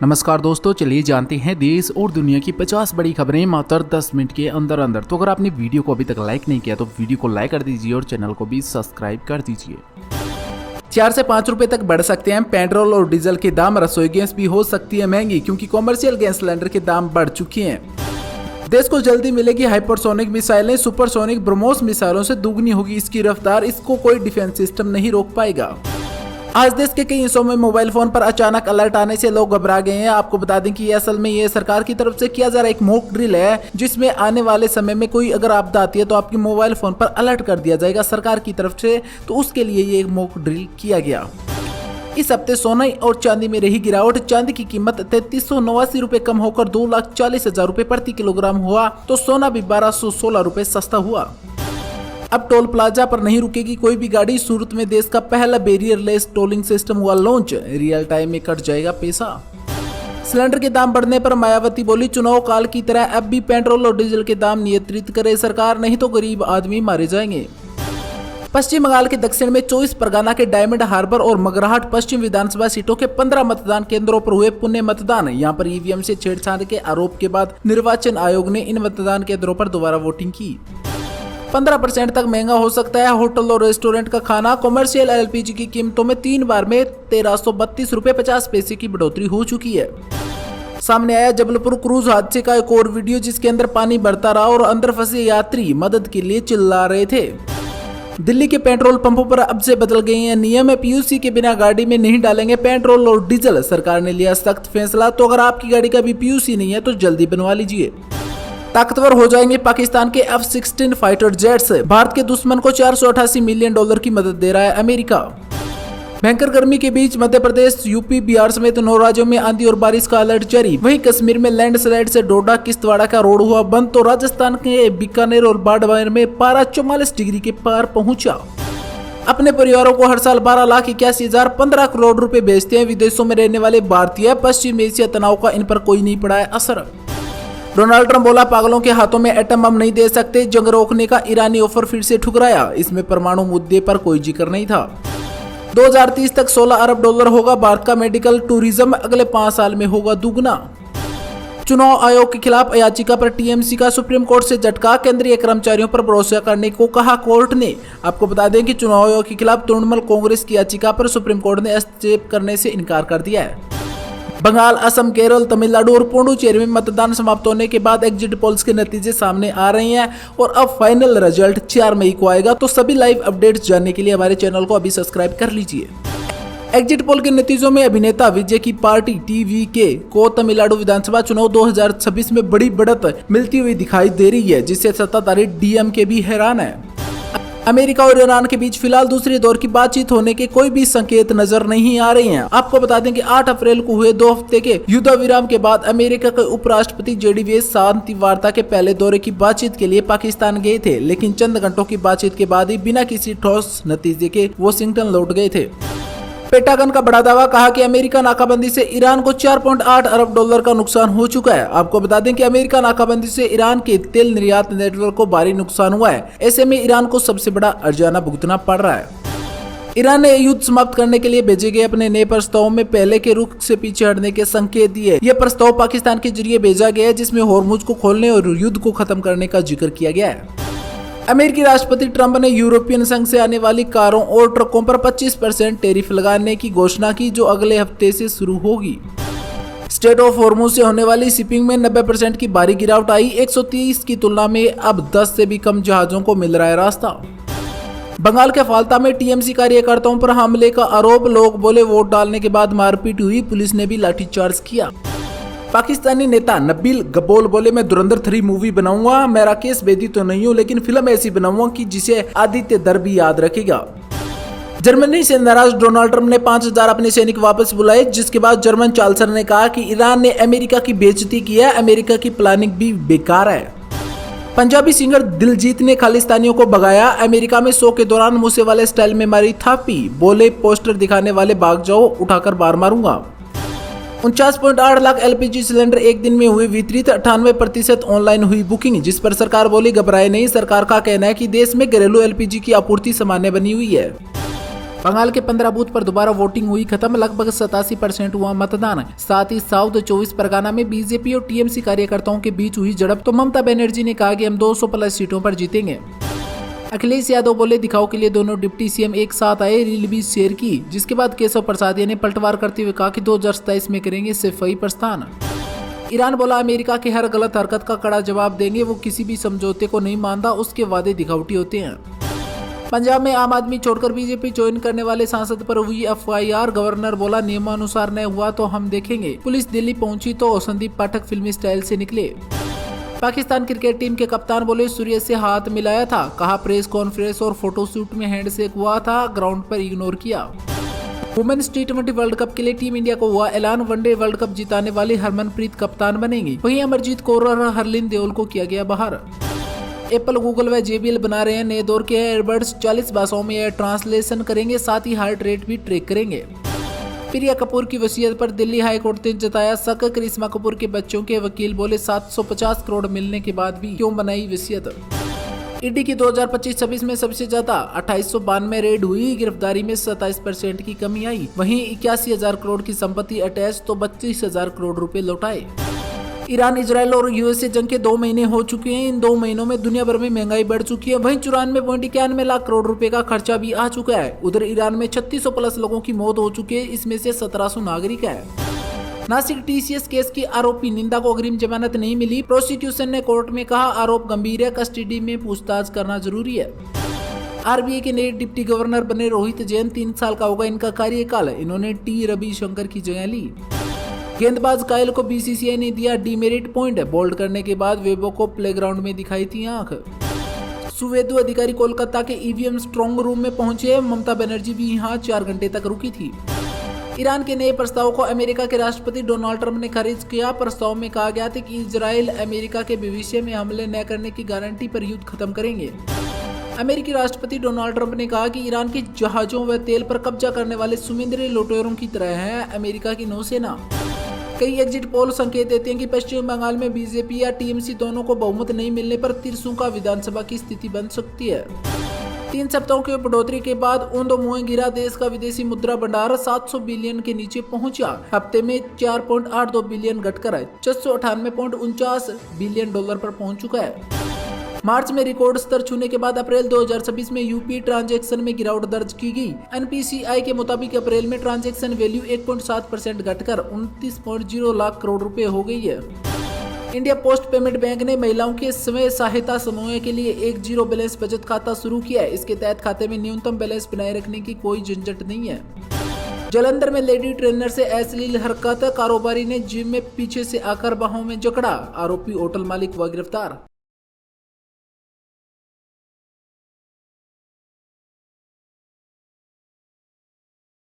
नमस्कार दोस्तों, चलिए जानते हैं देश और दुनिया की 50 बड़ी खबरें मात्र 10 मिनट के अंदर अंदर। तो अगर आपने वीडियो को अभी तक लाइक नहीं किया तो वीडियो को लाइक कर दीजिए और चैनल को भी सब्सक्राइब कर दीजिए। 4 से 5 रुपए तक बढ़ सकते हैं पेट्रोल और डीजल के दाम। रसोई गैस भी हो सकती है महंगी क्योंकि कॉमर्शियल गैस सिलेंडर के दाम बढ़ चुके हैं। देश को जल्दी मिलेगी हाइपरसोनिक मिसाइलें। सुपरसोनिक ब्रह्मोस मिसाइलों से दुगनी होगी इसकी रफ्तार। इसको कोई डिफेंस सिस्टम नहीं रोक पाएगा। आज देश के कई हिस्सों में मोबाइल फोन पर अचानक अलर्ट आने से लोग घबरा गए हैं। आपको बता दें कि असल में ये सरकार की तरफ से किया जा रहा एक मॉक ड्रिल है, जिसमें आने वाले समय में कोई अगर आपदा आती है तो आपके मोबाइल फोन पर अलर्ट कर दिया जाएगा सरकार की तरफ से। तो उसके लिए ये मॉक ड्रिल किया गया। इस हफ्ते सोना और चांदी में रही गिरावट। चांदी की कीमत 3389 रुपए कम होकर 2,40,000 रुपए प्रति किलोग्राम हुआ, तो सोना भी 1216 रुपए सस्ता हुआ। अब टोल प्लाजा पर नहीं रुकेगी कोई भी गाड़ी। सूरत में देश का पहला बैरियर लेस टोलिंग सिस्टम हुआ लॉन्च। रियल टाइम में कट जाएगा पैसा। सिलेंडर के दाम बढ़ने पर मायावती बोली, चुनाव काल की तरह अब भी पेट्रोल और डीजल के दाम नियंत्रित करे सरकार, नहीं तो गरीब आदमी मारे जाएंगे। पश्चिम बंगाल के दक्षिण में 24 परगना के डायमंड हार्बर और मगरहाट पश्चिम विधानसभा सीटों के 15 मतदान केंद्रों पर हुए पुण्य मतदान। यहां पर ईवीएम से छेड़छाड़ के आरोप के बाद निर्वाचन आयोग ने इन मतदान केंद्रों पर दोबारा वोटिंग की। 15% तक महंगा हो सकता है होटल और रेस्टोरेंट का खाना। कॉमर्शियल एलपीजी की कीमतों में 3 बार में 1332 रुपए 50 पैसे की बढ़ोतरी हो चुकी है। सामने आया जबलपुर क्रूज हादसे का एक और वीडियो, जिसके अंदर पानी बढ़ता रहा और अंदर फंसे यात्री मदद के लिए चिल्ला रहे थे। दिल्ली के पेट्रोल पंपों पर अब से बदल गए हैं नियम। पीयूसी के बिना गाड़ी में नहीं डालेंगे पेट्रोल और डीजल। सरकार ने लिया सख्त फैसला। तो अगर आपकी गाड़ी का भी पीयूसी नहीं है तो जल्दी बनवा लीजिए। ताकतवर हो जाएंगे पाकिस्तान के F-16 फाइटर जेट्स। भारत के दुश्मन को $488 मिलियन की मदद दे रहा है अमेरिका। भयंकर गर्मी के बीच मध्य प्रदेश, यूपी, बिहार समेत 9 राज्यों में आंधी और बारिश का अलर्ट जारी। वहीं कश्मीर में लैंडस्लाइड से डोडा किश्तवाड़ा का रोड हुआ बंद। तो राजस्थान के बीकानेर और बाड़मेर में पारा 44 डिग्री के पार पहुंचा। अपने परिवारों को हर साल 12,81,015 करोड़ रुपए भेजते हैं विदेशों में रहने वाले भारतीय। पश्चिम एशिया तनाव का इन पर कोई नहीं पड़ा है असर। डोनाल्ड ट्रंप बोला, पागलों के हाथों में एटम बम नहीं दे सकते। जंग रोकने का ईरानी ऑफर फिर से ठुकराया। इसमें परमाणु मुद्दे पर कोई जिक्र नहीं था। 2030 तक $16 अरब होगा भारत का मेडिकल टूरिज्म। अगले 5 साल में होगा दुगना। चुनाव आयोग के खिलाफ याचिका पर टीएमसी का सुप्रीम कोर्ट से झटका। केंद्रीय कर्मचारियों पर भरोसा करने को कहा कोर्ट ने। आपको बता दें कि चुनाव आयोग के खिलाफ तृणमूल कांग्रेस की याचिका पर सुप्रीम कोर्ट ने हस्तक्षेप करने से इनकार कर दिया है। बंगाल, असम, केरल, तमिलनाडु और पुडुचेरी में मतदान समाप्त होने के बाद एग्जिट पोल्स के नतीजे सामने आ रहे हैं और अब फाइनल रिजल्ट 4 मई को आएगा। तो सभी लाइव अपडेट्स जानने के लिए हमारे चैनल को अभी सब्सक्राइब कर लीजिए। एग्जिट पोल के नतीजों में अभिनेता विजय की पार्टी टीवीके को तमिलनाडु विधानसभा चुनाव 2026 में बड़ी बढ़त मिलती हुई दिखाई दे रही है, जिससे सत्ताधारी डीएमके भी हैरान है। अमेरिका और ईरान के बीच फिलहाल दूसरे दौर की बातचीत होने के कोई भी संकेत नजर नहीं आ रहे हैं। आपको बता दें कि 8 अप्रैल को हुए 2 हफ्ते के युद्ध विराम के बाद अमेरिका के उपराष्ट्रपति जेडी वेंस शांति वार्ता के पहले दौरे की बातचीत के लिए पाकिस्तान गए थे, लेकिन चंद घंटों की बातचीत के बाद ही बिना किसी ठोस नतीजे के वॉशिंगटन लौट गए थे। पेंटागन का बड़ा दावा, कहा कि अमेरिका नाकाबंदी से ईरान को $4.8 अरब का नुकसान हो चुका है। आपको बता दें कि अमेरिका नाकाबंदी से ईरान के तेल निर्यात नेटवर्क को भारी नुकसान हुआ है। ऐसे में ईरान को सबसे बड़ा अर्जाना भुगतना पड़ रहा है। ईरान ने युद्ध समाप्त करने के लिए भेजे गए अपने नए प्रस्ताव में पहले के रुख से पीछे हटने के संकेत दिए। यह प्रस्ताव पाकिस्तान के जरिए भेजा गया है, जिसमें होर्मुज को खोलने और युद्ध को खत्म करने का जिक्र किया गया है। अमेरिकी राष्ट्रपति ट्रंप ने यूरोपियन संघ से आने वाली कारों और ट्रकों पर 25% टैरिफ लगाने की घोषणा की, जो अगले हफ्ते से शुरू होगी। स्ट्रेट ऑफ होर्मुज से होने वाली शिपिंग में 90% की भारी गिरावट आई। 130 की तुलना में अब 10 से भी कम जहाजों को मिल रहा है रास्ता। बंगाल के फाल्ता में टीएमसी कार्यकर्ताओं पर हमले का आरोप। लोग बोले वोट डालने के बाद मारपीट हुई, पुलिस ने भी लाठीचार्ज किया। पाकिस्तानी नेता नबील गब्बोल बोले, मैं धुरंधर 3 मूवी बनाऊंगा। मैं राकेश बेदी तो नहीं हूं, लेकिन फिल्म ऐसी बनाऊंगा कि जिसे आदित्य दर भी याद रखेगा। जर्मनी से नाराज डोनाल्ड ट्रंप ने 5,000 अपने सैनिक वापस बुलाए, जिसके बाद जर्मन चांसलर ने कहा कि ईरान ने अमेरिका की बेइज्जती की है। अमेरिका की प्लानिंग भी बेकार है। पंजाबी सिंगर दिलजीत ने खालिस्तानियों को भगाया। अमेरिका में शो के दौरान मूसे वाले स्टाइल में मारी थापी। बोले, पोस्टर दिखाने वाले भाग जाओ, उठाकर बाहर मारूंगा। 49.8 लाख एलपीजी सिलेंडर एक दिन में हुए वितरित। 98% ऑनलाइन हुई बुकिंग, जिस पर सरकार बोली घबराए नहीं। सरकार का कहना है कि देश में घरेलू एलपीजी की आपूर्ति सामान्य बनी हुई है। बंगाल के 15 बूथ पर दोबारा वोटिंग हुई खत्म, लगभग 87% हुआ मतदान। साथ ही साउथ 24 परगना में बीजेपी और टीएमसी कार्यकर्ताओं के बीच हुई झड़प, तो ममता बनर्जी ने कहा कि हम 200 प्लस सीटों पर जीतेंगे। अखिलेश यादव बोले दिखाओ के लिए दोनों डिप्टी सीएम एक साथ आए, रील भी शेयर की, जिसके बाद केशव प्रसाद ने पलटवार करते हुए कहा कि 2027 में करेंगे सिफाई प्रस्थान। ईरान बोला अमेरिका की हर गलत हरकत का कड़ा जवाब देंगे, वो किसी भी समझौते को नहीं मानता, उसके वादे दिखावटी होते हैं। पंजाब में आम आदमी छोड़कर बीजेपी ज्वाइन करने वाले सांसद पर हुई एफआईआर, गवर्नर बोला नियमानुसार न हुआ तो हम देखेंगे। पुलिस दिल्ली पहुंची तो संदीप पाठक फिल्मी स्टाइल से निकले। पाकिस्तान क्रिकेट टीम के कप्तान बोले सूर्य से हाथ मिलाया था, कहा प्रेस कॉन्फ्रेंस और फोटोशूट में हैंडशेक हुआ था, ग्राउंड पर इग्नोर किया। वुमेन्स टी20 वर्ल्ड कप के लिए टीम इंडिया को हुआ ऐलान, वनडे वर्ल्ड कप जिताने वाली हरमनप्रीत कप्तान बनेंगी। वहीं अमरजीत कौर और हरलीन देओल को किया गया बाहर। एप्पल, गूगल व JBL बना रहे हैं नए दौर के एयरबड्स, 40 भाषाओं में एयर ट्रांसलेशन करेंगे, साथ ही हार्ट रेट भी ट्रैक करेंगे। प्रिया कपूर की वसीयत पर दिल्ली हाई कोर्ट ने जताया शक, करिश्मा कपूर के बच्चों के वकील बोले 750 करोड़ मिलने के बाद भी क्यों बनाई वसीयत। ईडी की 2025-26 में सबसे ज्यादा 2892 रेड हुई, गिरफ्तारी में 27% की कमी आई। वहीं 81,000 करोड़ की संपत्ति अटैच, तो 32,000 करोड़ रुपए लौटाए। ईरान, इजराइल और यूएसए जंग के 2 महीने हो चुके हैं। इन 2 महीनों में दुनिया भर में महंगाई बढ़ चुकी है। वहीं 94.91 लाख करोड़ रुपए का खर्चा भी आ चुका है। उधर ईरान में 3600 प्लस लोगों की मौत हो चुकी है, इसमें से 1700 नागरिक है। नासिक TCS केस की आरोपी निंदा को अग्रिम जमानत नहीं मिली। प्रोसिक्यूशन ने कोर्ट में कहा आरोप गंभीर है, कस्टडी में पूछताछ करना जरूरी है। RBI के नए डिप्टी गवर्नर बने रोहित जैन, 3 साल का होगा इनका कार्यकाल। इन्होंने T रविशंकर की जगह ली। गेंदबाज कायल को BCCI ने दिया डीमेरिट पॉइंट, बोल्ड करने के बाद वेबो को प्लेग्राउंड में दिखाई थी आंख। सुवेदु अधिकारी कोलकाता के EVM स्ट्रांग रूम में पहुंचे, ममता बनर्जी भी यहां 4 घंटे तक रुकी थी। ईरान के नए प्रस्ताव को अमेरिका के राष्ट्रपति डोनाल्ड ट्रंप ने खारिज किया। प्रस्ताव में कहा गया था कि इजराइल अमेरिका के भविष्य में हमले न करने की गारंटी पर युद्ध खत्म करेंगे। अमेरिकी राष्ट्रपति डोनाल्ड ट्रंप ने कहा कि ईरान के जहाजों व तेल पर कब्जा करने वाले समुद्री लुटेरों की तरह है अमेरिका की नौसेना। कई एग्जिट पोल संकेत देते हैं कि पश्चिम बंगाल में बीजेपी या TMC दोनों को बहुमत नहीं मिलने पर तिरसुका विधानसभा की स्थिति बन सकती है। 3 सप्ताहों की बढ़ोतरी के बाद ऊंधो-मुंह गिरा देश का विदेशी मुद्रा भंडार, 700 बिलियन के नीचे पहुंचा। हफ्ते में 4.82 बिलियन घटकर 698.49 बिलियन डॉलर पर पहुंच चुका है। मार्च में रिकॉर्ड स्तर छूने के बाद अप्रैल 2026 में यूपी ट्रांजैक्शन में गिरावट दर्ज की गई। NPCI के मुताबिक अप्रैल में ट्रांजैक्शन वैल्यू 1.7% घटकर 29.0 लाख करोड़ रुपए हो गई है। इंडिया पोस्ट पेमेंट बैंक ने महिलाओं के स्वयं सहायता समूह के लिए एक 0 बैलेंस बचत खाता शुरू किया है। इसके तहत खाते में न्यूनतम बैलेंस बनाए रखने की कोई झंझट नहीं है। जालंधर में लेडी ट्रेनर से अश्लील हरकत, कारोबारी ने जिम में पीछे से आकर बाहों में जकड़ा, आरोपी होटल मालिक हुआ गिरफ्तार।